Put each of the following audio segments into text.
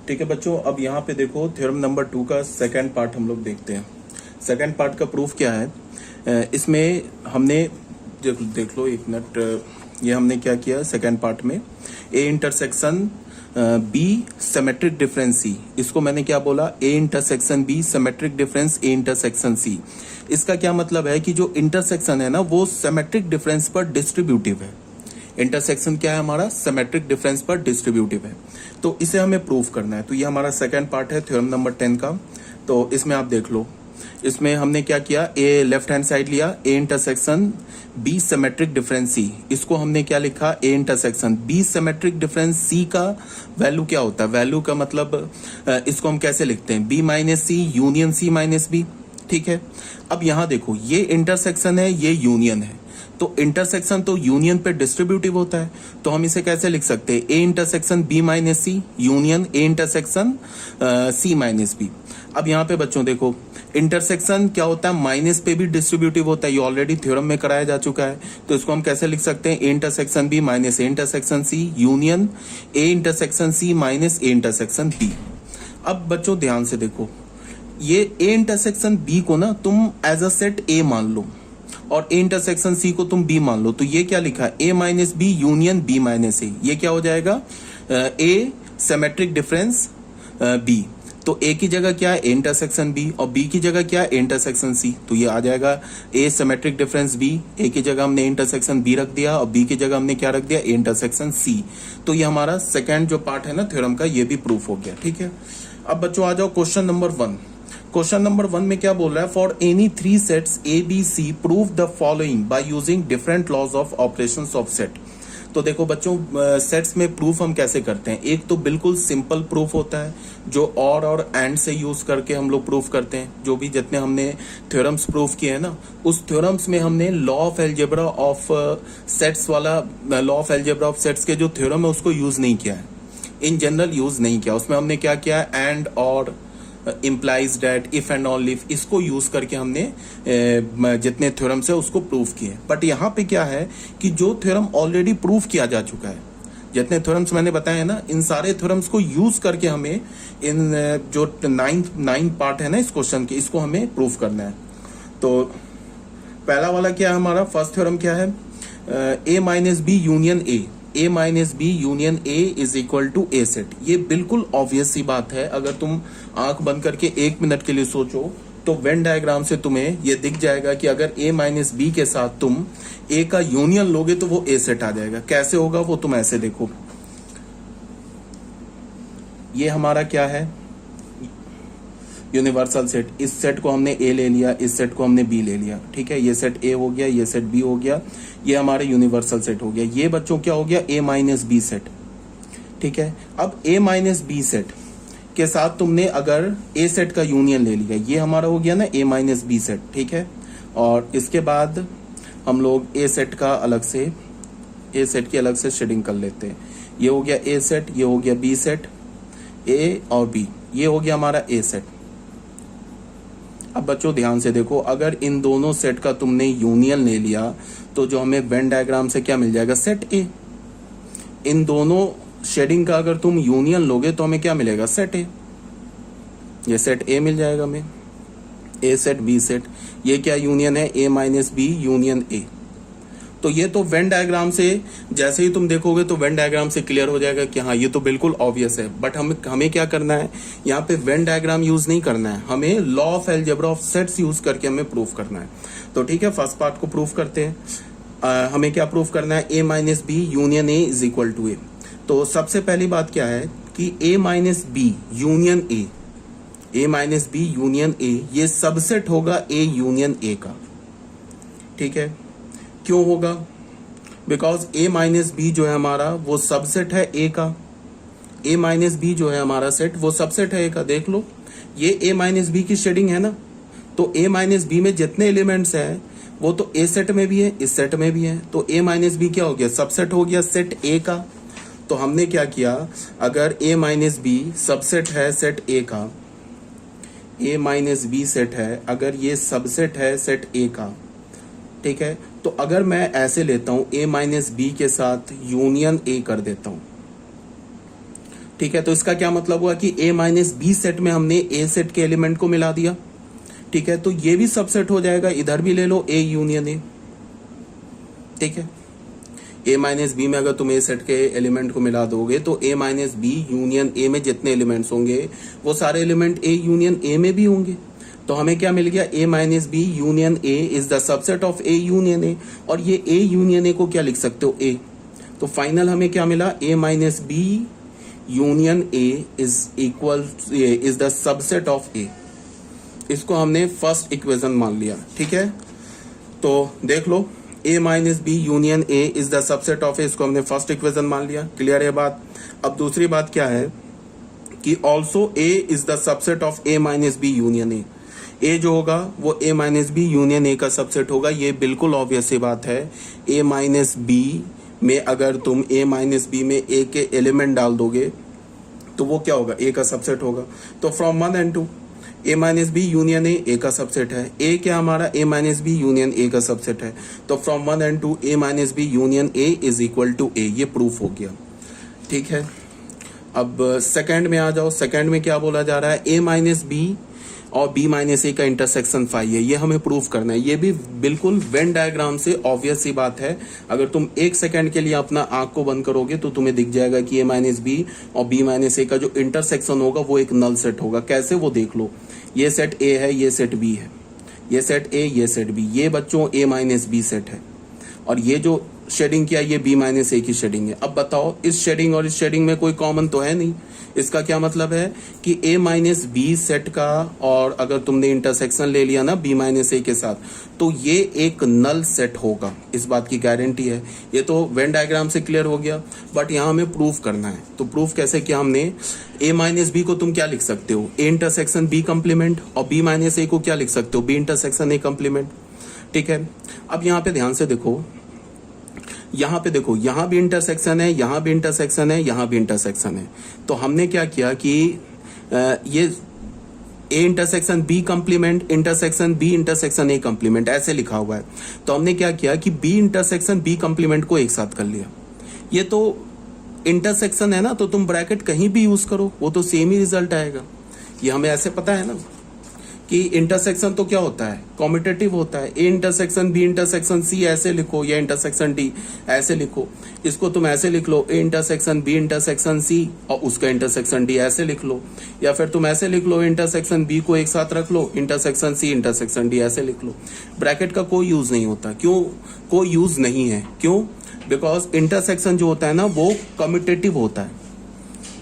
ठीक है बच्चों, अब यहाँ पे देखो थ्योरम नंबर 2 का सेकंड पार्ट हम लोग देखते हैं। सेकंड पार्ट का प्रूफ क्या है, इसमें हमने देख लो एक मिनट, ये हमने क्या किया सेकंड पार्ट में, A intersection B symmetric difference C, इसको मैंने क्या बोला, A intersection B symmetric difference A intersection C. इसका क्या मतलब है कि जो इंटरसेक्शन है ना वो सिमेट्रिक डिफरेंस पर डिस्ट्रीब्यूटिव है। इंटरसेक्शन क्या है हमारा, सिमेट्रिक डिफरेंस पर डिस्ट्रीब्यूटिव है, तो इसे हमें प्रूव करना है। तो ये हमारा सेकंड पार्ट है थ्योरम नंबर 10 का। तो इसमें आप देख लो, इसमें हमने क्या किया, ए लेफ्ट हैंड साइड लिया, A intersection B symmetric difference C, इसको हमने क्या लिखा, A intersection B symmetric difference C का वैल्यू क्या होता है, वैल्यू का मतलब इसको हम कैसे लिखते हैं, B minus C union C minus B. ठीक है, अब यहां देखो ये इंटरसेक्शन है, ये यूनियन है, तो इंटरसेक्शन तो यूनियन पे डिस्ट्रीब्यूटिव होता है, तो हम इसे कैसे लिख सकते हैं, A intersection B minus C union A intersection C minus B. अब यहाँ पे बच्चों देखो इंटरसेक्शन क्या होता है, माइनस पे भी डिस्ट्रीब्यूटिव होता है, ये ऑलरेडी थ्योरम में कराया जा चुका है, तो इसको हम कैसे लिख सकते हैं, A intersection B minus A intersection C union A intersection C minus A intersection B. अब बच्चों ध्यान से देखो, ये ए इंटरसेक्शन बी को ना तुम एज अ सेट ए मान लो और ए इंटरसेक्शन सी को तुम बी मान लो, तो ये क्या लिखा है, A minus B union B minus A, ये क्या हो जाएगा, ए सिमेट्रिक डिफरेंस बी। तो ए की जगह क्या है, ए इंटरसेक्शन बी, और बी की जगह क्या है, ए इंटरसेक्शन सी, तो ये आ जाएगा ए सिमेट्रिक डिफरेंस बी। ए की जगह हमने इंटरसेक्शन बी रख दिया और बी की जगह हमने क्या रख दिया, ए इंटरसेक्शन सी। तो ये हमारा सेकेंड जो पार्ट है ना थ्योरम का, ये भी प्रूफ हो गया। ठीक है, अब बच्चों आ जाओ क्वेश्चन नंबर 1। क्वेश्चन नंबर 1 में क्या बोल रहा है, for any 3 sets A B C prove the following by using different laws of operations of set. तो देखो बच्चों सेट्स में प्रूफ हम कैसे करते हैं, एक तो बिल्कुल सिंपल प्रूफ होता है जो और एंड से यूज करके हम लोग प्रूफ करते हैं। जो भी जितने हमने थ्योरम्स प्रूफ किए हैं ना, उस थ्योरम्स में हमने law of algebra of sets वाला, law of algebra of sets के जो थ्योरम है उसको यूज नहीं किया है, इन जनरल यूज नहीं किया। उसमें हमने क्या किया है, एंड और implies date if and all if, इसको यूज करके हमने जितने थ्योरम्स है उसको प्रूफ किए। बट यहाँ पे क्या है कि जो थ्योरम ऑलरेडी प्रूफ किया जा चुका है, जितने थ्योरम्स मैंने बताए हैं ना, इन सारे थ्योरम्स को यूज करके हमें इन जो 9 पार्ट है ना इस क्वेश्चन के, इसको हमें प्रूफ करना है। तो पहला वाला क्या है हमारा, फर्स्ट थ्योरम क्या है, A minus B union A minus B union A is equal to A set. ये बिल्कुल ऑब्वियस सी बात है, अगर तुम आंख बंद करके 1 मिनट के लिए सोचो तो वेन डायग्राम से तुम्हें ये दिख जाएगा कि अगर ए माइनस बी के साथ तुम ए का यूनियन लोगे तो वो ए सेट आ जाएगा। कैसे होगा वो तुम ऐसे देखो, ये हमारा क्या है, यूनिवर्सल सेट, इस सेट को हमने ए ले लिया, इस सेट को हमने बी ले लिया। ठीक है, ये सेट ए हो गया, ये सेट बी हो गया, ये हमारा यूनिवर्सल सेट हो गया। ये बच्चों क्या हो गया, ए माइनस बी सेट। ठीक है, अब ए माइनस बी सेट के साथ तुमने अगर ए सेट का यूनियन ले लिया, ये हमारा हो गया ना ए माइनस बी सेट। ठीक है, और इसके बाद हम लोग ए सेट का अलग से, ए सेट की अलग से शेडिंग कर लेते हैं। ये हो गया ए सेट, ये हो गया बी सेट, ए और बी, ये हो गया हमारा ए सेट। अब बच्चों ध्यान से देखो, अगर इन दोनों सेट का तुमने यूनियन ले लिया तो जो हमें वेन डायग्राम से क्या मिल जाएगा, सेट ए। इन दोनों शेडिंग का अगर तुम यूनियन लोगे तो हमें क्या मिलेगा, सेट ए। ये सेट ए मिल जाएगा हमें, ए सेट बी सेट। ये क्या यूनियन है, A minus B union A. तो ये तो वेन डायग्राम से जैसे ही तुम देखोगे तो वेन डायग्राम से क्लियर हो जाएगा कि हाँ ये तो बिल्कुल ऑब्वियस है। बट हमें क्या करना है, यहाँ पे वेन डायग्राम यूज नहीं करना है, हमें law of algebra of sets use करके हमें प्रूफ करना है। तो ठीक है, फर्स्ट पार्ट को प्रूफ करते हैं। हमें क्या प्रूफ करना है, A minus B union A is equal to A. तो सबसे पहली बात क्या है कि A minus B union A, A minus B union A, ये सबसेट होगा ए यूनियन ए का। ठीक है, क्यों होगा, बिकॉज ए माइनस बी जो है हमारा वो सबसेट है ए का। ए माइनस बी जो है हमारा सेट वो सबसेट है ए का। देख लो ये ए माइनस बी की शेडिंग है ना, तो ए माइनस बी में जितने एलिमेंट्स हैं वो तो ए सेट में भी है, इस सेट में भी है, तो ए माइनस बी क्या हो गया, सबसेट हो गया सेट ए का। तो हमने क्या किया, अगर ए माइनस बी सबसेट है सेट ए का, ए माइनस बी सेट है, अगर ये सबसेट है सेट ए का, ठीक है, तो अगर मैं ऐसे लेता हूं ए माइनस बी के साथ यूनियन ए कर देता हूं, ठीक है, तो इसका क्या मतलब हुआ कि a माइनस बी सेट में हमने a सेट के एलिमेंट को मिला दिया। ठीक है, तो ये भी सबसेट हो जाएगा, इधर भी ले लो a यूनियन a। ठीक है, a माइनस बी में अगर तुम a सेट के एलिमेंट को मिला दोगे तो a minus B union a में जितने एलिमेंट्स होंगे वो सारे एलिमेंट a यूनियन a में भी होंगे। तो हमें क्या मिल गया, a minus B union a is the subset of a union a, और ये a यूनियन a को क्या लिख सकते हो, a। तो फाइनल हमें क्या मिला, a minus B union a is the subset of a। इसको हमने फर्स्ट इक्वेशन मान लिया। ठीक है, तो देख लो a minus B union a is the subset of a, इसको हमने फर्स्ट इक्वेशन मान लिया। क्लियर है बात। अब दूसरी बात क्या है कि also a is the subset of a minus B union a। a जो होगा वो a minus B union a का सबसेट होगा। ये बिल्कुल ऑब्वियस सी बात है। a माइनस बी में अगर तुम a माइनस बी में a के एलिमेंट डाल दोगे तो वो क्या होगा, a का सबसेट होगा। तो from 1 and 2 a minus B union a का सबसेट है। a क्या हमारा, a minus B union a का सबसेट है। तो from 1 and 2 a minus B union a is equal to a, ये प्रूफ हो गया। ठीक है, अब सेकंड में आ जाओ। सेकंड में क्या बोला जा रहा है, a माइनस बी और b माइनस ए का इंटरसेक्शन फाई है, ये हमें प्रूफ करना है। ये भी बिल्कुल वेन डायग्राम से ऑब्वियस सी बात है। अगर तुम एक सेकंड के लिए अपना आंख को बंद करोगे तो तुम्हें दिख जाएगा कि a माइनस बी और b माइनस ए का जो इंटरसेक्शन होगा वो एक नल सेट होगा। कैसे, वो देख लो। ये सेट a है, ये सेट b है, ये सेट a, ये सेट b, ये बच्चों a माइनस बी सेट है, और ये जो शेडिंग किया ये b माइनस ए की शेडिंग है। अब बताओ इस शेडिंग और इस शेडिंग में कोई कॉमन तो है नहीं। इसका क्या मतलब है कि a माइनस बी सेट का, और अगर तुमने इंटरसेक्शन ले लिया ना b माइनस ए के साथ, तो ये एक नल सेट होगा। इस बात की गारंटी है। ये तो वेन डायग्राम से क्लियर हो गया, बट यहाँ हमें प्रूफ करना है। तो प्रूफ कैसे किया हमने, a माइनस बी को तुम क्या लिख सकते हो, a इंटरसेक्शन b कंप्लीमेंट, और b माइनस ए को क्या लिख सकते हो, b इंटरसेक्शन a कंप्लीमेंट। ठीक है, अब यहाँ पे ध्यान से देखो, यहाँ पे देखो, यहाँ भी इंटरसेक्शन है, यहाँ भी इंटरसेक्शन है, यहाँ भी इंटरसेक्शन है। तो हमने क्या किया कि ये a intersection b complement, intersection b intersection a complement ऐसे लिखा हुआ है। तो हमने क्या किया कि b इंटरसेक्शन b कंप्लीमेंट को एक साथ कर लिया। ये तो इंटरसेक्शन है ना, तो तुम ब्रैकेट कहीं भी यूज करो वो तो सेम ही रिजल्ट आएगा। ये हमें ऐसे पता है ना कि इंटरसेक्शन तो क्या होता है, कॉम्यूटेटिव होता है। A intersection B intersection C ऐसे लिखो, या इंटरसेक्शन डी ऐसे लिखो। इसको तुम ऐसे लिख लो, A intersection B intersection C और उसका इंटरसेक्शन डी ऐसे लिख लो। या फिर तुम ऐसे लिख लो, इंटरसेक्शन बी को एक साथ रख लो, इंटरसेक्शन सी इंटरसेक्शन डी ऐसे लिख लो। ब्रैकेट का कोई यूज नहीं होता। क्यों कोई यूज नहीं है, क्यों, बिकॉज इंटरसेक्शन जो होता है ना वो कम्यूटेटिव होता है।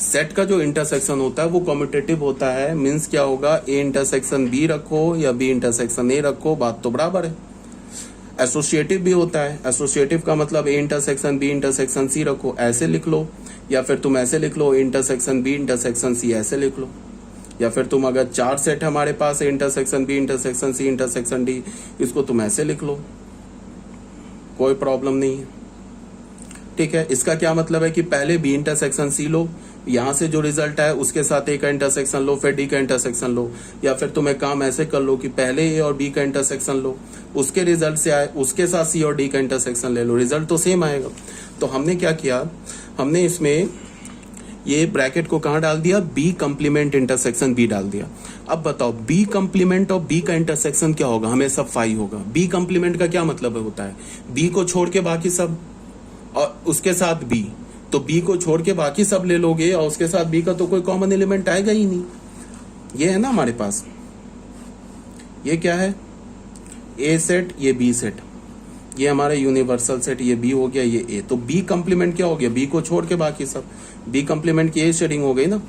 सेट का जो इंटरसेक्शन होता है वो कम्यूटेटिव होता है। मीन्स क्या होगा, ए इंटरसेक्शन बी रखो या बी इंटरसेक्शन ए रखो, बात तो बराबर है। एसोसिएटिव भी होता है। एसोसिएटिव का मतलब A intersection B intersection C रखो, ऐसे लिख लो। या फिर तुम ऐसे लिख लो, A intersection B intersection C ऐसे लिख लो। या फिर तुम अगर चार सेट हमारे पास है, intersection B intersection C intersection D, इसको तुम ऐसे लिख लो, कोई प्रॉब्लम नहीं है। ठीक है, इसका क्या मतलब है कि पहले बी इंटरसेक्शन सी लो, यहां से जो रिजल्ट है उसके साथ ए का इंटरसेक्शन लो, फिर डी का इंटरसेक्शन लो। या फिर तुम एक काम ऐसे कर लो कि पहले ए और बी का इंटरसेक्शन लो, उसके रिजल्ट से आए उसके साथ सी और डी का इंटरसेक्शन ले लो, रिजल्ट तो सेम आएगा। तो हमने क्या किया, हमने इसमें ये ब्रैकेट को कहां डाल दिया, बी कंप्लीमेंट इंटरसेक्शन बी डाल दिया। अब बताओ बी कंप्लीमेंट और बी का इंटरसेक्शन क्या होगा, हमें सब फाई होगा। बी कंप्लीमेंट का क्या मतलब होता है, बी को छोड़ के बाकी सब और उसके साथ बी, तो बी को छोड़ के बाकी सब ले लोगे और उसके साथ बी का तो कोई कॉमन एलिमेंट आएगा ही नहीं। ये है ना हमारे पास, ये क्या है, ए सेट, ये बी सेट, ये हमारा यूनिवर्सल सेट, ये बी हो गया, ये ए। तो बी कंप्लीमेंट क्या हो गया, बी को छोड़ के बाकी सब। बी कंप्लीमेंट की ये शेडिंग हो गई ना।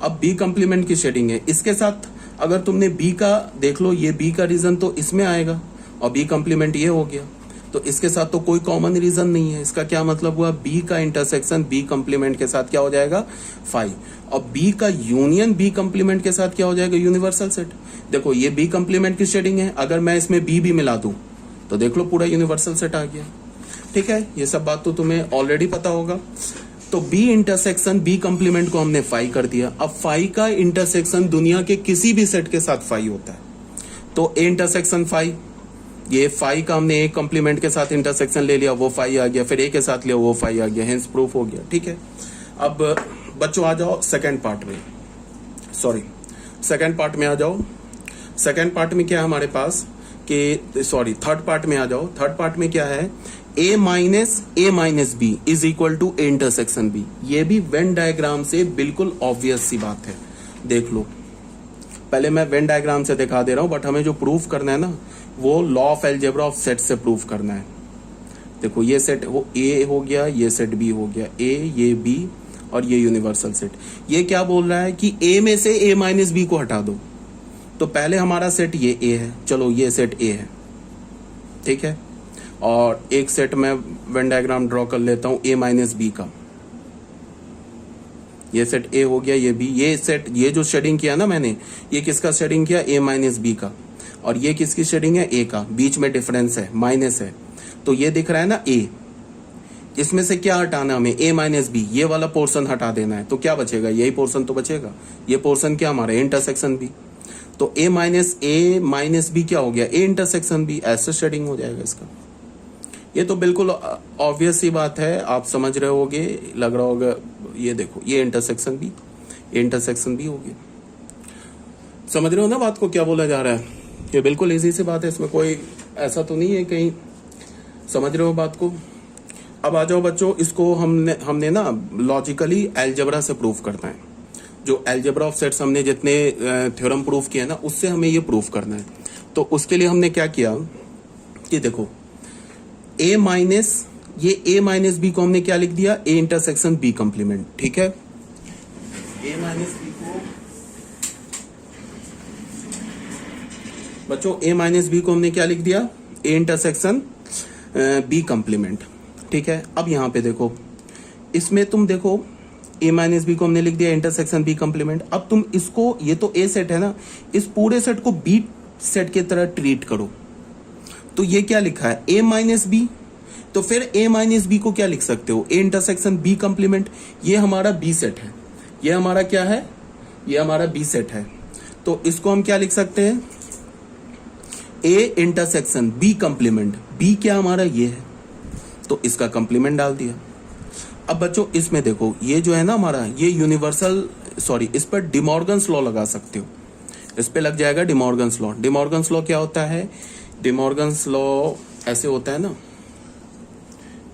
अब बी कंप्लीमेंट की शेडिंग है, इसके साथ अगर तुमने बी का देख लो, ये बी का रीजन तो इसमें आएगा और बी कंप्लीमेंट ये हो गया, तो इसके साथ तो कोई कॉमन रीजन नहीं है। इसका क्या मतलब हुआ, बी का इंटरसेक्शन बी कंप्लीमेंट के साथ क्या हो जाएगा, फाई, और बी का यूनियन बी कंप्लीमेंट के साथ क्या हो जाएगा, यूनिवर्सल सेट। देखो ये बी कंप्लीमेंट की शेडिंग है, अगर मैं इसमें बी भी मिला दूं तो देख लो पूरा यूनिवर्सल सेट आ गया। ठीक है, ये सब बात तो तुम्हें ऑलरेडी पता होगा। तो बी इंटरसेक्शन बी कंप्लीमेंट को हमने फाई कर दिया। अब फाई का इंटरसेक्शन दुनिया के किसी भी सेट के साथ फाई होता है। तो ए इंटरसेक्शन फाई, ये फाई का हमने एक कंप्लीमेंट के साथ इंटरसेक्शन ले लिया, वो फाई आ गया, फिर ए के साथ लिया वो फाई आ गया, हेंस प्रूफ हो गया। ठीक है, अब बच्चों आ जाओ सेकंड पार्ट में, सॉरी सेकंड पार्ट में आ जाओ। सेकंड पार्ट में क्या है हमारे पास कि सॉरी थर्ड पार्ट में आ जाओ। थर्ड पार्ट में क्या है, a minus B is equal to A intersection B. ये भी वेन डायग्राम से बिल्कुल ऑब्वियस सी बात है, देख लो। पहले मैं वेन डायग्राम से दिखा दे रहा हूं, बट हमें जो प्रूफ करना है ना वो law of algebra of set से प्रूफ करना है। देखो ये सेट वो ए हो गया, ये सेट बी हो गया, ए ये बी और ये यूनिवर्सल सेट। ये क्या बोल रहा है कि ए में से a माइनस बी को हटा दो। तो पहले हमारा सेट ये ए है, चलो ये सेट ए है, ठीक है। और एक सेट मैं वेन डायग्राम ड्रॉ कर लेता हूं a माइनस बी का। ये सेट ए हो गया, ये बी। ये सेट, ये जो शेडिंग किया ना मैंने, ये किसका शेडिंग किया, a माइनस बी का। और ये किसकी शेडिंग है, a का। बीच में डिफरेंस है, माइनस है, तो ये दिख रहा है ना a। इसमें से क्या हटाना हमें, a माइनस बी, ये वाला पोर्शन हटा देना है। तो क्या बचेगा, यही पोर्शन तो बचेगा। ये पोर्शन क्या हमारा, इंटरसेक्शन बी। तो a माइनस बी क्या हो गया, a इंटरसेक्शन बी। ऐसे शेडिंग हो जाएगा इसका। ये तो बिल्कुल ऑब्वियस सी बात है, आप समझ रहे होगे, लग रहा होगा। ये देखो, ये इंटरसेक्शन बी, इंटरसेक्शन बी हो गया। समझ रहे हो ना बात को, क्या बोला जा रहा है। ये बिल्कुल इजी सी बात है, इसमें कोई ऐसा तो नहीं है कहीं। समझ रहे हो बात को। अब आ जाओ बच्चों, इसको हमने ना लॉजिकली अलजेब्रा से प्रूफ करना है। जो अलजेब्रा ऑफ सेट्स हमने जितने थ्योरम प्रूफ किए ना, उससे हमें ये प्रूफ करना है। तो उसके लिए हमने क्या किया कि देखो a माइनस बी को हमने क्या लिख दिया, a इंटरसेक्शन b कंप्लीमेंट, ठीक है। a माइनस बी को बच्चों, a माइनस बी को हमने क्या लिख दिया, a इंटरसेक्शन b कंप्लीमेंट, ठीक है। अब यहां पे देखो, इसमें तुम देखो a माइनस बी को हमने लिख दिया इंटरसेक्शन b कंप्लीमेंट। अब तुम इसको, ये तो a सेट है ना, इस पूरे सेट को b सेट की तरह ट्रीट करो। तो ये क्या लिखा है, a माइनस बी। तो फिर a माइनस बी को क्या लिख सकते हो, a इंटरसेक्शन b कंप्लीमेंट। ये हमारा b सेट है, ये हमारा क्या है, ये हमारा b सेट है। तो इसको हम क्या लिख सकते हैं, a intersection b complement. b क्या हमारा ये है, तो इसका कंप्लीमेंट डाल दिया। अब बच्चों इसमें देखो, ये जो है ना हमारा, ये यूनिवर्सल, सॉरी, इस पर डिमॉर्गन्स लॉ लगा सकते हो। इस पे लग जाएगा डिमॉर्गन्स लॉ। डिमॉर्गन्स लॉ क्या होता है, डिमॉर्गन्स लॉ ऐसे होता है ना,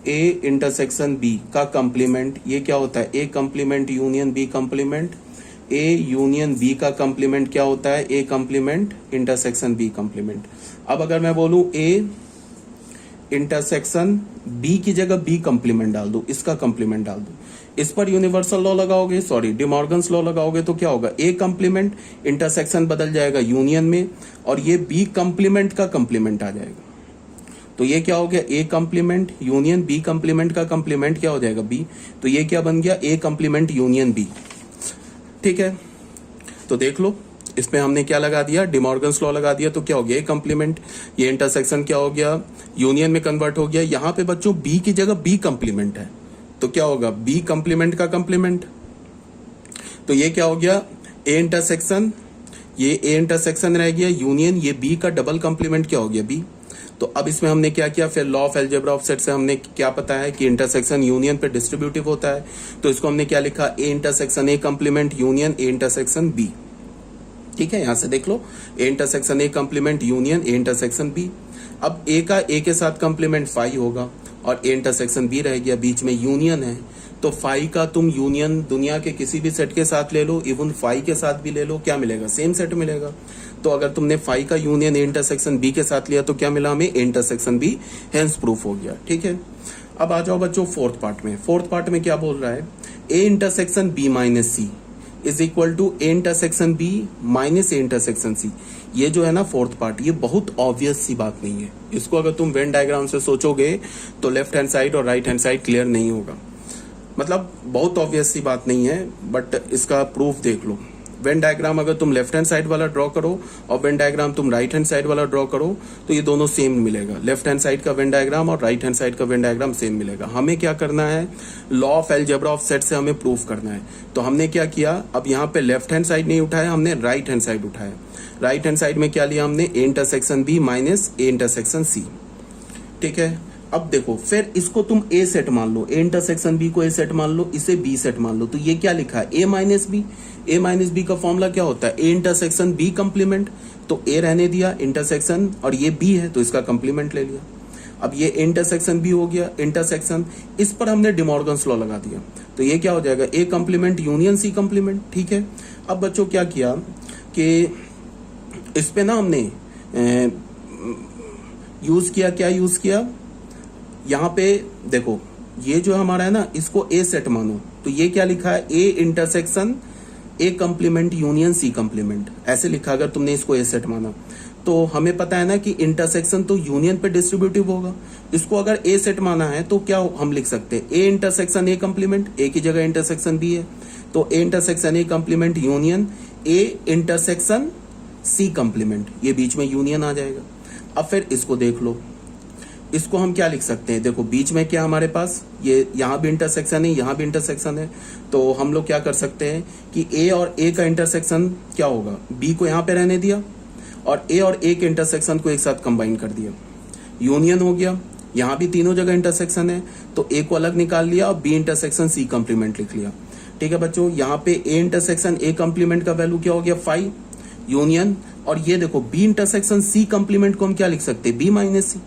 a इंटरसेक्शन b का कंप्लीमेंट, ये क्या होता है, a complement union b complement. a union b का कंप्लीमेंट क्या होता है, a complement intersection b complement. अब अगर मैं बोलूं a इंटरसेक्शन b की जगह b कंप्लीमेंट डाल दो, इसका कंप्लीमेंट डाल दो, इस पर यूनिवर्सल लॉ लगाओगे, सॉरी डिमॉर्गन्स लॉ लगाओगे, तो क्या होगा, a कंप्लीमेंट इंटरसेक्शन बदल जाएगा यूनियन में, और ये b कंप्लीमेंट का कंप्लीमेंट आ जाएगा। तो ये क्या हो गया, a complement union b complement का कंप्लीमेंट क्या हो जाएगा, b। तो ये क्या बन गया, a कंप्लीमेंट यूनियन b, ठीक है। तो देख लो, इसमें हमने क्या लगा दिया, डिमॉर्गन्स लॉ लगा दिया। तो क्या हो गया, a कंप्लीमेंट, ये इंटरसेक्शन क्या हो गया, यूनियन में कन्वर्ट हो गया। यहाँ पे बच्चों b की जगह b कंप्लीमेंट है, तो क्या होगा, b कंप्लीमेंट का कंप्लीमेंट। तो ये क्या हो गया, a इंटरसेक्शन, ये a इंटरसेक्शन रह गया यूनियन, ये b का डबल कंप्लीमेंट क्या हो गया, b। तो अब इसमें हमने क्या किया, फिर law of algebra of set से हमने क्या पता है कि इंटरसेक्शन यूनियन पे डिस्ट्रीब्यूटिव होता है। तो इसको हमने क्या लिखा, a intersection a complement union a intersection b, ठीक है। यहां से देख लो, a intersection a complement union a intersection b। अब a का a के साथ कंप्लीमेंट फाई होगा, और a इंटरसेक्शन b रह गया, बीच में यूनियन है। तो फाई का तुम यूनियन दुनिया के किसी भी सेट के साथ ले लो, इवन फाई के साथ भी ले लो, क्या मिलेगा, सेम सेट मिलेगा। तो अगर तुमने फाई का यूनियन ए इंटरसेक्शन बी के साथ लिया तो क्या मिला हमें, A intersection B, hence proof हो गया, ठीक है। अब आ जाओ बच्चों फोर्थ पार्ट में। फोर्थ पार्ट में क्या बोल रहा है, A intersection B minus C is equal to A intersection B minus A intersection C. ये जो है ना फोर्थ पार्ट, ये बहुत ऑब्वियस सी बात नहीं है। इसको अगर तुम वेन डायग्राम से सोचोगे तो लेफ्ट हैंड साइड और राइट हैंड साइड क्लियर नहीं होगा। मतलब बहुत ऑब्वियस सी बात नहीं है, बट इसका प्रूफ देख लो। वेन डायग्राम अगर तुम लेफ्ट हैंड साइड वाला ड्रॉ करो और वेन डायग्राम तुम राइट हैंड साइड वाला ड्रॉ करो तो ये दोनों सेम मिलेगा। लेफ्ट हैंड साइड का वेन डायग्राम और राइट हैंड साइड का वेन डायग्राम सेम मिलेगा। हमें क्या करना है, law of algebra of set से हमें प्रूफ करना है। तो हमने क्या किया, अब यहाँ पे लेफ्ट हैंड साइड नहीं उठाया, हमने राइट हैंड साइड उठाया। राइट हैंड साइड में क्या लिया हमने, A intersection B minus A intersection C, ठीक है। अब देखो फिर इसको तुम ए सेट मान लो, ए इंटरसेक्शन बी को ए सेट मान लो, इसे बी सेट मान लो, तो ये क्या लिखा है A minus B. A minus B का फॉर्मूला क्या होता है, ए इंटरसेक्शन बी कंप्लीमेंट, तो ए रहने दिया इंटरसेक्शन और ये बी है तो इसका कंप्लीमेंट ले लिया। अब ये इंटरसेक्शन बी हो गया इंटरसेक्शन, इस पर हमने डिमॉर्गन्स लॉ लगा दिया, तो ये क्या हो जाएगा ए कंप्लीमेंट यूनियन सी कंप्लीमेंट। ठीक है, अब बच्चों क्या किया कि इस पे ना हमने यूज किया, क्या यूज किया, यहां पे देखो ये जो हमारा है ना इसको ए सेट मानो, तो ये क्या लिखा है A intersection A complement union C complement, ऐसे लिखा अगर तुमने इसको ए सेट माना। तो हमें पता है ना कि इंटरसेक्शन तो यूनियन पे डिस्ट्रीब्यूटिव होगा, इसको अगर ए सेट माना है तो क्या हम लिख सकते हैं ए इंटरसेक्शन ए कंप्लीमेंट, ए की जगह इंटरसेक्शन बी है, तो A intersection A complement union A intersection C complement, ये बीच में यूनियन आ जाएगा। अब फिर इसको देख लो, इसको हम क्या लिख सकते हैं, देखो बीच में क्या हमारे पास ये यहाँ भी इंटरसेक्शन है यहाँ भी इंटरसेक्शन है, तो हम लोग क्या कर सकते हैं कि ए और ए का इंटरसेक्शन क्या होगा, बी को यहाँ पे रहने दिया और ए के इंटरसेक्शन को एक साथ कंबाइन कर दिया, यूनियन हो गया। यहाँ भी तीनों जगह इंटरसेक्शन है तो ए को अलग निकाल लिया और बी इंटरसेक्शन सी कंप्लीमेंट लिख लिया। ठीक है बच्चों, यहाँ पे ए इंटरसेक्शन ए कंप्लीमेंट का वैल्यू क्या हो गया 5 यूनियन, और ये देखो बी इंटरसेक्शन सी कंप्लीमेंट को हम क्या लिख सकते हैं बी माइनस सी।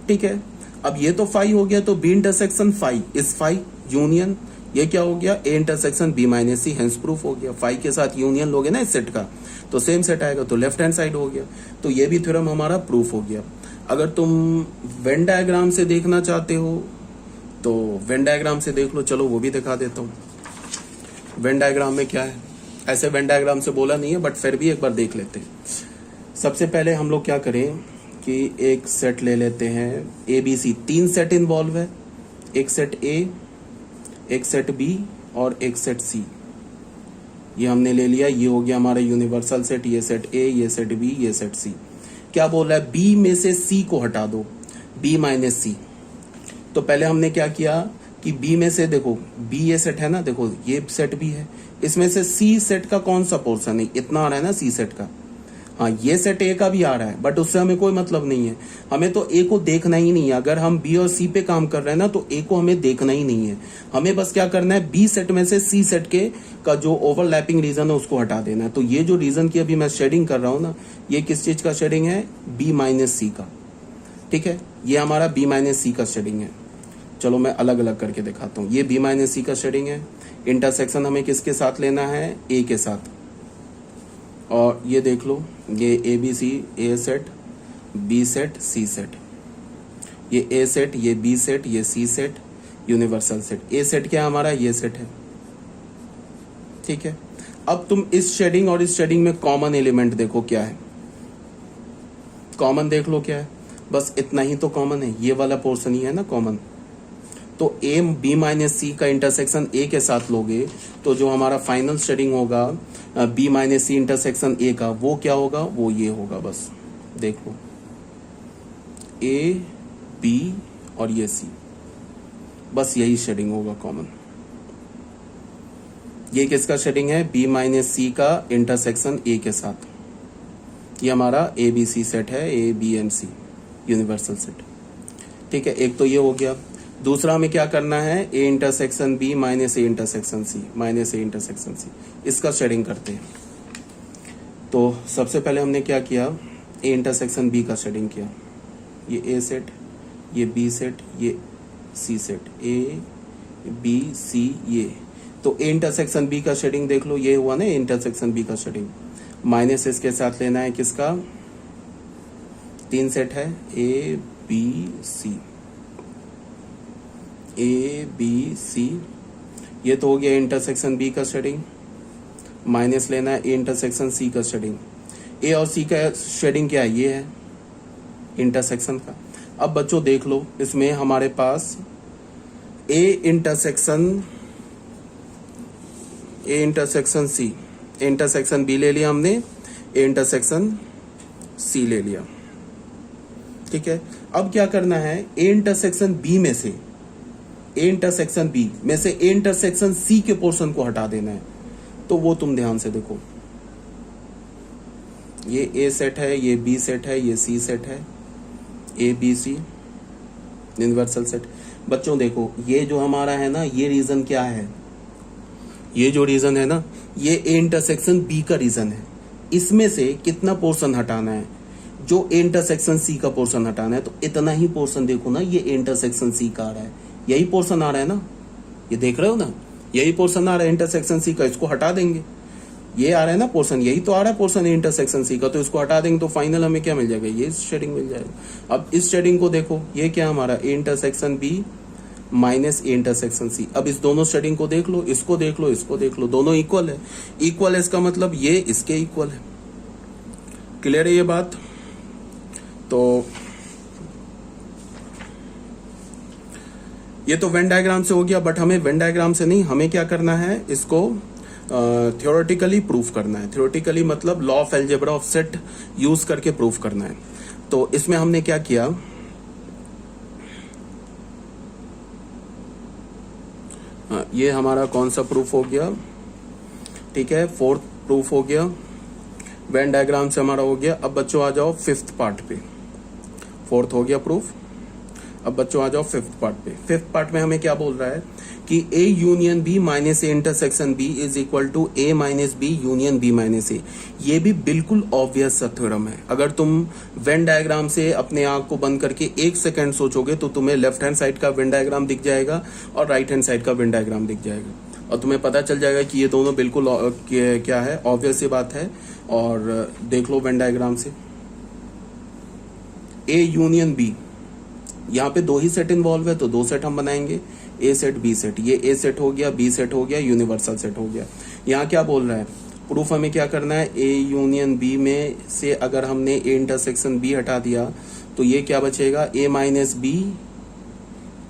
ठीक है, अब ये तो 5 हो गया, तो बी इंटरसेक्शन 5 इज 5 यूनियन, ये क्या हो गया A intersection B minus C, hence proof हो गया। 5 के साथ यूनियन लोगे ना इस सेट का तो सेम सेट आएगा, तो लेफ्ट हैंड साइड हो गया, तो ये भी थ्योरम हमारा प्रूफ हो गया। अगर तुम वेन डायग्राम से देखना चाहते हो तो वेन डायग्राम से देख लो, चलो वो भी दिखा देता हूँ। वेन डायग्राम में क्या है, ऐसे वेन डायग्राम से बोला नहीं है बट फिर भी एक बार देख लेते हैं। सबसे पहले हम लोग क्या करें कि एक सेट ले लेते हैं A B C, 3 set involve है, एक सेट ए, एक सेट बी और एक सेट सी, ये हमने ले लिया, ये हो गया हमारा यूनिवर्सल सेट, ये सेट ए, ये सेट बी, ये सेट सी। क्या बोल रहा है बी में से सी को हटा दो, बी माइनस सी। तो पहले हमने क्या किया कि बी में से देखो बी ये सेट है ना, देखो ये सेट भी है, इसमें से सी सेट का कौन सा पोर्शन है, इतना आ रहा है ना सी सेट का, हाँ ये सेट ए का भी आ रहा है बट उससे हमें कोई मतलब नहीं है, हमें तो ए को देखना ही नहीं है। अगर हम बी और सी पे काम कर रहे हैं ना तो ए को हमें देखना ही नहीं है, हमें बस क्या करना है बी सेट में से सी सेट के का जो ओवरलैपिंग रीजन है उसको हटा देना है। तो ये जो रीजन की अभी मैं शेडिंग कर रहा हूँ ना, ये किस चीज का शेडिंग है, बी माइनस सी का। ठीक है, ये हमारा बी माइनस सी का शेडिंग है। चलो मैं अलग अलग करके दिखाता हूँ, ये बी माइनस सी का शेडिंग है, इंटरसेक्शन हमें किसके साथ लेना है, ए के साथ, और ये देख लो ये A B C, A set B set C set, ये ए सेट ये बी सेट ये C set universal set. A set क्या हमारा, ये सेट है। ठीक है, अब तुम इस शेडिंग और इस शेडिंग में कॉमन एलिमेंट देखो क्या है, कॉमन देख लो क्या है, बस इतना ही तो कॉमन है, ये वाला पोर्शन ही है ना कॉमन। तो ए बी माइनस सी का इंटरसेक्शन ए के साथ लोगे तो जो हमारा फाइनल शेडिंग होगा B minus C intersection A का, वो क्या होगा, वो ये होगा, बस देख लो ए बी और ये सी, बस यही शेडिंग होगा कॉमन। ये किसका शेडिंग है, बी माइनस सी का इंटरसेक्शन ए के साथ, ये हमारा ए बी सी सेट है, A B and C universal set. ठीक है, एक तो ये हो गया। दूसरा हमें क्या करना है, A intersection B minus A intersection C, minus A intersection C, इसका शेडिंग करते हैं। तो सबसे पहले हमने क्या किया, ए इंटरसेक्शन बी का शेडिंग किया, ये ए सेट ये बी सेट ये सी सेट, ए बी सी ये, तो ए इंटरसेक्शन बी का शेडिंग देख लो, ये हुआ ना ए इंटरसेक्शन बी का शेडिंग, माइनस इसके साथ लेना है किसका, 3 सेट है A B C, A B सी, ये तो हो गया इंटरसेक्शन बी का शेडिंग, माइनस लेना है ए इंटरसेक्शन सी का शेडिंग। ए और सी का शेडिंग क्या है, ये है इंटरसेक्शन का। अब बच्चों देख लो इसमें हमारे पास A intersection C, intersection B ले लिया हमने, ए इंटरसेक्शन सी ले लिया। ठीक है, अब क्या करना है, ए इंटरसेक्शन बी में से ए इंटरसेक्शन सी के पोर्शन को हटा देना है। तो वो तुम ध्यान से देखो, ये ए सेट है ये बी सेट है ये सी सेट है, A B C, universal set. बच्चों देखो ये जो हमारा है ना, ये रीजन क्या है, ये जो रीजन है ना, ये ए इंटरसेक्शन बी का रीजन है। इसमें से कितना पोर्शन हटाना है, जो ए इंटरसेक्शन सी का पोर्शन हटाना है, तो इतना ही पोर्शन देखो ना, ये ए इंटरसेक्शन सी का आ रहा है, यही पोर्शन आ रहा है ना, ये देख रहे हो ना, यही पोर्शन आ रहा है इंटरसेक्शन सी का, इसको हटा देंगे। ये आ रहा है ना पोर्शन, यही तो आ रहा है पोर्शन इंटरसेक्शन सी का, तो इसको हटा देंगे तो फाइनल हमें क्या मिल जाएगा, ये शेडिंग मिल जाएगा। अब इस शेडिंग को देखो, ये क्या हमारा A intersection B minus A intersection C. अब इस दोनों शेडिंग को देख लो, इसको देख लो, इसको देख लो, दोनों इक्वल है। इक्वल है इसका मतलब ये इसके इक्वल है। क्लियर है ये बात? तो ये तो वेन डायग्राम से हो गया, बट हमें वेन डायग्राम से नहीं, हमें क्या करना है, इसको थ्योरेटिकली प्रूफ करना है। थ्योरेटिकली मतलब law of algebra of set use करके प्रूफ करना है। तो इसमें हमने क्या किया, ये हमारा कौन सा प्रूफ हो गया, ठीक है, फोर्थ प्रूफ हो गया, वेन डायग्राम से हमारा हो गया। अब बच्चों आ जाओ फिफ्थ पार्ट पे, फोर्थ हो गया प्रूफ। अब बच्चों आ जाओ फिफ्थ पार्ट पे। फिफ्थ पार्ट में हमें क्या बोल रहा है कि A union B minus A intersection B is equal to A minus B union B minus A. ये भी बिल्कुल ऑब्वियस सा थ्योरम है। अगर तुम वेन डायग्राम से अपने आंख को बंद करके 1 सेकंड सोचोगे तो तुम्हें लेफ्ट हैंड साइड का वेन डायग्राम दिख जाएगा और राइट हैंड साइड का वेन डायग्राम दिख जाएगा, और तुम्हें पता चल जाएगा कि ये दोनों बिल्कुल क्या है, ऑब्वियस सी बात है। और देख लो वेन डायग्राम से, ए यूनियन बी, यहाँ पे 2 ही सेट इन्वॉल्व है तो 2 सेट हम बनाएंगे, ए सेट बी सेट। ये ए सेट हो गया, बी सेट हो गया, यूनिवर्सल सेट हो गया। यहाँ क्या बोल रहा है, प्रूफ हमें क्या करना है, ए यूनियन बी में से अगर हमने ए इंटरसेक्शन बी हटा दिया तो ये क्या बचेगा, ए माइनस बी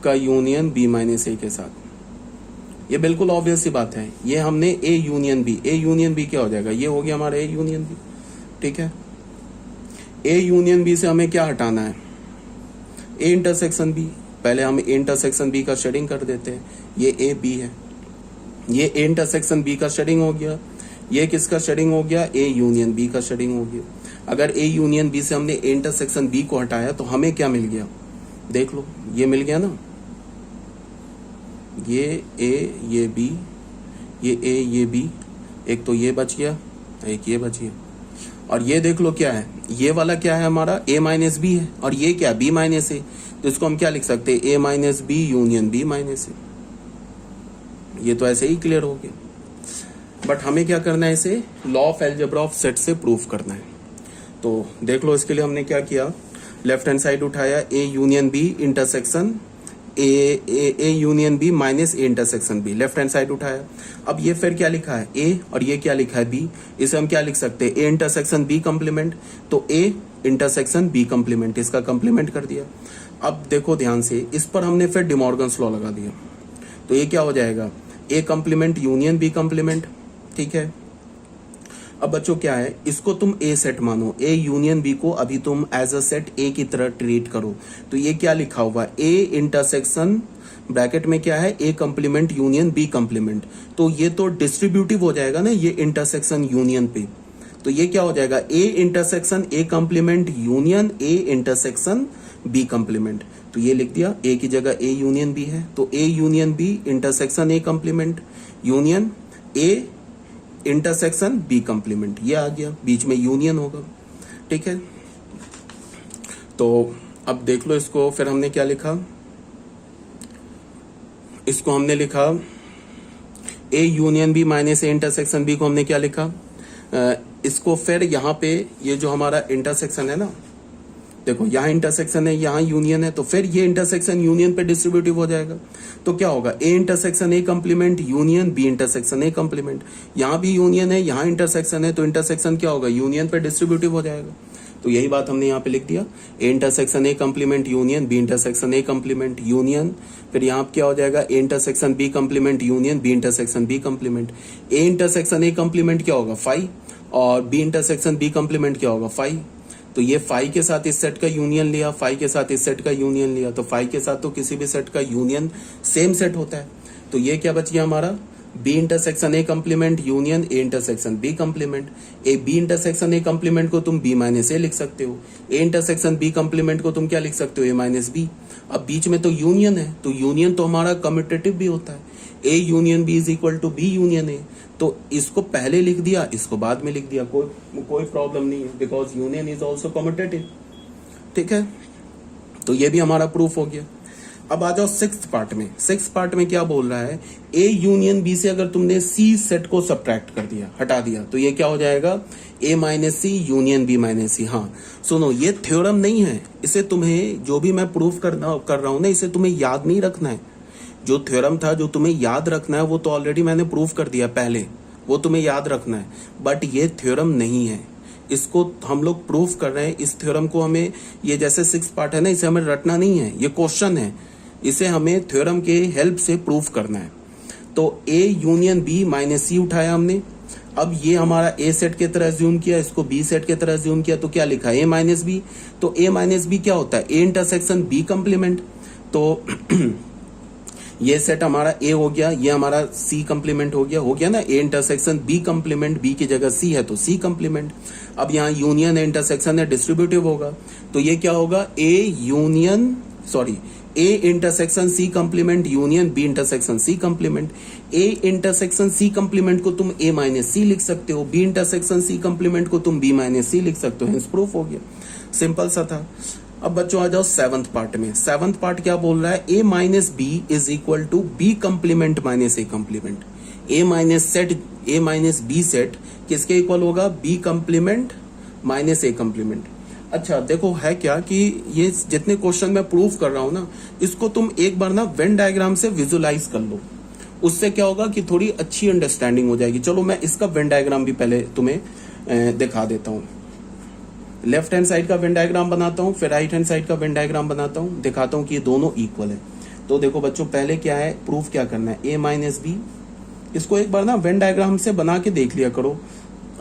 का यूनियन बी माइनस ए के साथ। ये बिल्कुल ऑब्वियस सी बात है। ये हमने ए यूनियन बी क्या हो जाएगा, ये हो गया हमारा ए यूनियन बी, ठीक है। ए यूनियन बी से हमें क्या हटाना है, ए इंटरसेक्शन बी। पहले हम ए इंटरसेक्शन बी का शेडिंग कर देते हैं, ये ए बी है, ये ए इंटरसेक्शन बी का शेडिंग हो गया। ये किसका शेडिंग हो गया, ए यूनियन बी का शेडिंग हो गया। अगर ए यूनियन बी से हमने ए इंटरसेक्शन बी को हटाया तो हमें क्या मिल गया, देख लो, ये मिल गया ना, ये ए ये बी, ये ए ये बी, एक तो ये बच गया, एक ये बच गया। और ये देख लो क्या है, ये वाला क्या है हमारा, ए माइनस बी है, और ये क्या, बी माइनस ए। तो इसको हम क्या लिख सकते हैं, A minus B union B minus A. ये तो ऐसे ही क्लियर हो गया। बट हमें क्या करना है, इसे law of algebra of set से प्रूफ करना है। तो देख लो, इसके लिए हमने क्या किया, लेफ्ट हैंड साइड उठाया, A union B intersection A union B minus A intersection B, left hand side उठाया। अब ये फिर क्या लिखा है, ए, और ये क्या लिखा है, बी। इसे हम क्या लिख सकते हैं, ए इंटरसेक्शन बी कंप्लीमेंट, तो ए इंटरसेक्शन बी कंप्लीमेंट, इसका कंप्लीमेंट कर दिया। अब देखो ध्यान से, इस पर हमने फिर डिमॉर्गन्स लॉ लगा दिया, तो ये क्या हो जाएगा, ए कंप्लीमेंट यूनियन बी कंप्लीमेंट, ठीक है। अब बच्चों क्या है, इसको तुम ए सेट मानो, ए यूनियन बी को अभी तुम एज अ सेट ए की तरह ट्रीट करो। तो ये क्या लिखा हुआ है, ए इंटरसेक्शन ब्रैकेट में क्या है, ए कंप्लीमेंट यूनियन बी कंप्लीमेंट। तो ये तो डिस्ट्रीब्यूटिव हो जाएगा ना, ये इंटरसेक्शन यूनियन पे। तो ये क्या हो जाएगा, A intersection A complement union A intersection B complement. तो ये लिख दिया, ए की जगह ए यूनियन बी है, तो A union B intersection A complement union A intersection B complement, ये आ गया, बीच में यूनियन होगा, ठीक है। तो अब देख लो इसको, फिर हमने क्या लिखा, इसको हमने लिखा A union B minus A intersection B को हमने क्या लिखा, इसको फिर यहाँ पे ये जो हमारा इंटरसेक्शन है ना, देखो यहाँ इंटरसेक्शन है, यहाँ यूनियन है, तो फिर ये इंटरसेक्शन यूनियन पे डिस्ट्रीब्यूटिव हो जाएगा। तो क्या होगा, A intersection A complement union B intersection A complement. यहाँ भी यूनियन है, यहाँ इंटरसेक्शन है, तो इंटरसेक्शन क्या होगा, यूनियन पे डिस्ट्रीब्यूटिव हो जाएगा। तो यही बात हमने यहाँ पे लिख दिया, A intersection A complement union B intersection A complement union. फिर यहाँ क्या हो जाएगा, A intersection B complement union B intersection B complement. A intersection A complement क्या होगा, फाई, और बी इंटरसेक्शन बी कंप्लीमेंट क्या होगा, फाई। तो ये फाई के साथ इस सेट का यूनियन लिया, फाई के साथ इस सेट का यूनियन लिया, तो फाई के साथ तो किसी भी सेट का यूनियन सेम सेट होता है। तो ये क्या बच गया हमारा, B intersection A complement union A intersection B complement. A B intersection A complement को तुम बी माइनस ए लिख सकते हो, ए इंटरसेक्शन बी कंप्लीमेंट को तुम क्या लिख सकते हो, ए माइनस बी। अब बीच में तो यूनियन है, तो यूनियन तो हमारा कम्यूटेटिव भी होता है, A union B is equal to B union A. तो इसको पहले लिख दिया, इसको बाद में लिख दिया, कोई प्रॉब्लम नहीं है, because union is also commutative. ठीक है, तो ये भी हमारा प्रूफ हो गया। अब आ जाओ सिक्स्थ पार्ट में। सिक्स्थ पार्ट में क्या बोल रहा है, ए यूनियन बी से अगर तुमने सी सेट को सब्ट्रैक्ट कर दिया, हटा दिया, तो ये क्या हो जाएगा, ए minus C union B minus सी। हाँ सुनो, ये थ्योरम नहीं है, इसे तुम्हें जो भी मैं प्रूफ कर रहा हूं ना, इसे तुम्हें याद नहीं रखना है। जो थ्योरम था जो तुम्हें याद रखना है वो तो ऑलरेडी मैंने प्रूफ कर दिया पहले, वो तुम्हें याद रखना है, बट ये थ्योरम नहीं है, इसको हम लोग प्रूफ कर रहे हैं। इस थ्योरम को हमें, ये जैसे सिक्स पार्ट है ना, इसे हमें रटना नहीं है, ये क्वेश्चन है, इसे हमें थ्योरम के हेल्प से प्रूफ करना है। तो ए यूनियन बी माइनस सी उठाया हमने, अब ये हमारा ए सेट की तरह अज्यूम किया, इसको बी सेट की तरह अज्यूम किया, तो क्या लिखा, ए माइनस बी। तो ए माइनस बी क्या होता है, ए इंटरसेक्शन बी कंप्लीमेंट। तो ये सेट हमारा ए हो गया, ये हमारा सी कंप्लीमेंट हो गया ना, A intersection B complement, B की जगह सी है तो सी कंप्लीमेंट। अब यहाँ यूनियन है, इंटरसेक्शन है, डिस्ट्रीब्यूटिव होगा, तो ये क्या होगा, A intersection C complement union B intersection C complement. A intersection C complement को तुम ए माइनस सी लिख सकते हो, बी इंटरसेक्शन सी कंप्लीमेंट को तुम बी माइनस सी लिख सकते हो, प्रूफ हो गया, सिंपल सा था। अब बच्चों आ जाओ सेवंथ पार्ट में। सेवंथ पार्ट क्या बोल रहा है, A minus B is equal to B complement minus A complement. A minus B set किसके इक्वल होगा, B complement minus A complement. अच्छा देखो, है क्या कि ये जितने क्वेश्चन मैं प्रूव कर रहा हूं ना, इसको तुम एक बार ना वेन डायग्राम से विजुलाइज कर लो, उससे क्या होगा कि थोड़ी अच्छी अंडरस्टैंडिंग हो जाएगी। चलो मैं इसका वेन डायग्राम भी पहले तुम्हें दिखा देता हूं। लेफ्ट हैंड साइड का वेन डायग्राम बनाता हूं, फिर राइट हैंड साइड का वेन डायग्राम बनाता हूं, दिखाता हूं कि ये दोनों इक्वल है। तो देखो बच्चों, पहले क्या है, प्रूफ क्या करना है, ए माइनस बी, इसको एक बार ना वेन डायग्राम से बना के देख लिया करो,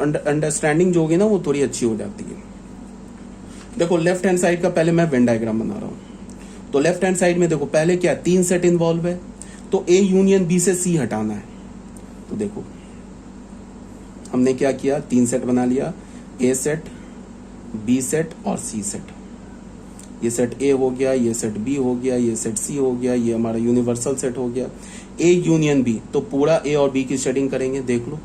अंडरस्टैंडिंग जो होगी ना वो थोड़ी अच्छी हो जाती है। देखो लेफ्ट हैंड साइड का पहले मैं वेन डायग्राम बना रहा हूं। तो लेफ्ट हैंड साइड में देखो, पहले क्या, तीन सेट इन्वॉल्व है, तो ए यूनियन बी से सी हटाना है। तो देखो हमने क्या किया, तीन सेट बना लिया, ए सेट, बी सेट और सी सेट। ये सेट ए हो गया, ये सेट बी हो गया, ये सेट सी हो गया, ये हमारा यूनिवर्सल सेट हो गया। ए यूनियन बी, तो पूरा ए और बी की शेडिंग करेंगे, देख लो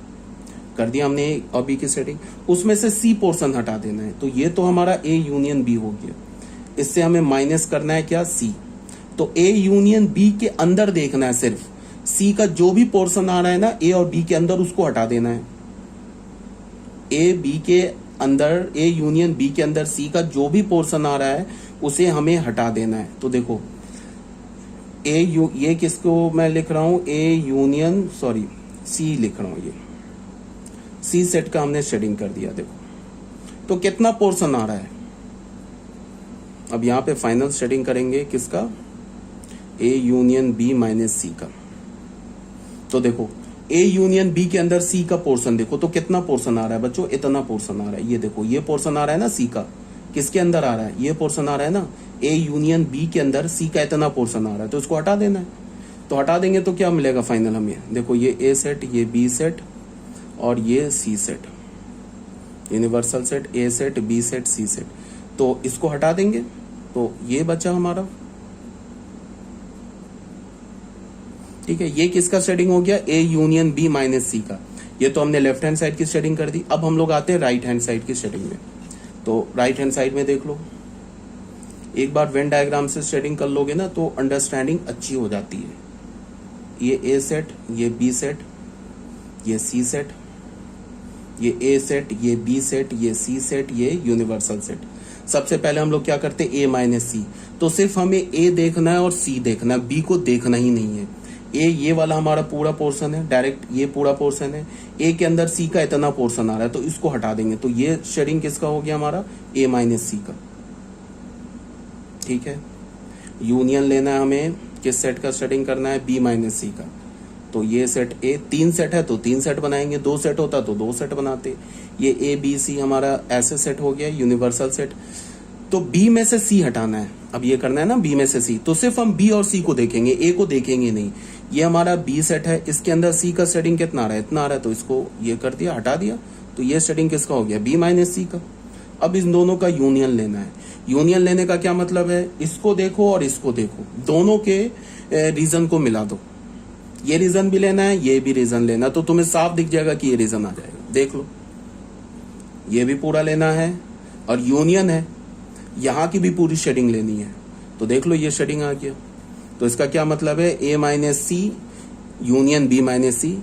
कर दिया हमने ए और बी की शेडिंग, उसमें से सी पोर्शन हटा देना है। तो ये तो हमारा ए यूनियन बी हो गया, इससे हमें माइनस करना है क्या, सी। तो ए यूनियन बी के अंदर देखना है, सिर्फ सी का जो भी पोर्शन आ रहा है ना ए और बी के अंदर, उसको हटा देना है। ए बी के अंदर, ए यूनियन बी के अंदर सी का जो भी पोर्शन आ रहा है उसे हमें हटा देना है। तो देखो ये किसको मैं लिख रहा हूं, ए यूनियन सी लिख रहा हूं, ये सी सेट का हमने शेडिंग कर दिया। देखो तो कितना पोर्शन आ रहा है, अब यहां पे फाइनल शेडिंग करेंगे किसका, ए यूनियन बी माइनस सी का। तो देखो ए यूनियन बी के अंदर सी का पोर्शन देखो, तो कितना पोर्शन आ रहा है बच्चों, इतना पोर्शन आ रहा है। ये देखो ये पोर्शन आ रहा है ना सी का, किसके अंदर आ रहा है, ये पोर्शन आ रहा है ना, ए यूनियन बी के अंदर सी का इतना पोर्शन आ रहा है, तो इसको हटा देना है। तो हटा देंगे तो क्या मिलेगा फाइनल हमें, देखो ये ए सेट, ये बी सेट और ये C set, universal set, A set, B set, C set, तो इसको हटा देंगे तो ये बचा हमारा। ठीक है, ये किसका शेडिंग हो गया, A union B minus C का। ये तो हमने लेफ्ट हैंड साइड की शेडिंग कर दी। अब हम लोग आते हैं राइट हैंड साइड की शेडिंग में। तो राइट हैंड साइड में देख लो, एक बार वेन डायग्राम से शेडिंग कर लोगे ना तो अंडरस्टैंडिंग अच्छी हो जाती है। ये ए सेट, ये बी सेट, ये सी सेट, ये ए सेट, ये बी सेट, ये सी सेट, ये यूनिवर्सल सेट। सबसे पहले हम लोग क्या करते हैं, ए माइनस सी। तो सिर्फ हमें ए देखना है और सी देखना है, बी को देखना ही नहीं है। ए ये वाला हमारा पूरा पोर्शन है, डायरेक्ट ये पूरा पोर्शन है, ए के अंदर सी का इतना पोर्शन आ रहा है, तो इसको हटा देंगे। तो ये शेडिंग किसका हो गया हमारा, ए माइनस सी का। ठीक है, यूनियन लेना है हमें, किस सेट का शेडिंग करना है, बी माइनस सी का। तो ये सेट ए, तीन सेट है तो तीन सेट बनाएंगे, दो सेट होता तो दो सेट बनाते। ये ए बी सी हमारा ऐसे सेट हो गया, यूनिवर्सल सेट। तो बी में से सी हटाना है, अब ये करना है ना बी में से सी, तो सिर्फ हम बी और सी को देखेंगे, ए को देखेंगे नहीं। ये हमारा बी सेट है, इसके अंदर सी का शेडिंग कितना आ रहा है, इतना आ रहा है, तो इसको ये कर दिया, हटा दिया, तो ये शेडिंग किसका हो गया, बी माइनस सी का। अब इन दोनों का यूनियन लेना है। यूनियन लेने का क्या मतलब है, इसको देखो और इसको देखो, दोनों के रीजन को मिला दो, ये रीजन भी लेना है, ये भी रीजन लेना, तो तुम्हें साफ दिख जाएगा कि ये रीजन आ जाएगा। देख लो, ये भी पूरा लेना है और यूनियन है, यहां की भी पूरी शेडिंग लेनी है, तो देख लो ये शेडिंग आ गया। तो इसका क्या मतलब है, A minus C union B minus C,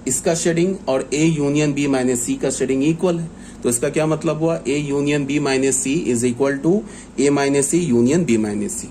इसका शेडिंग और A union B minus C का शेडिंग इक्वल है। तो इसका क्या मतलब हुआ, A union B minus C is equal to A minus C union B minus C.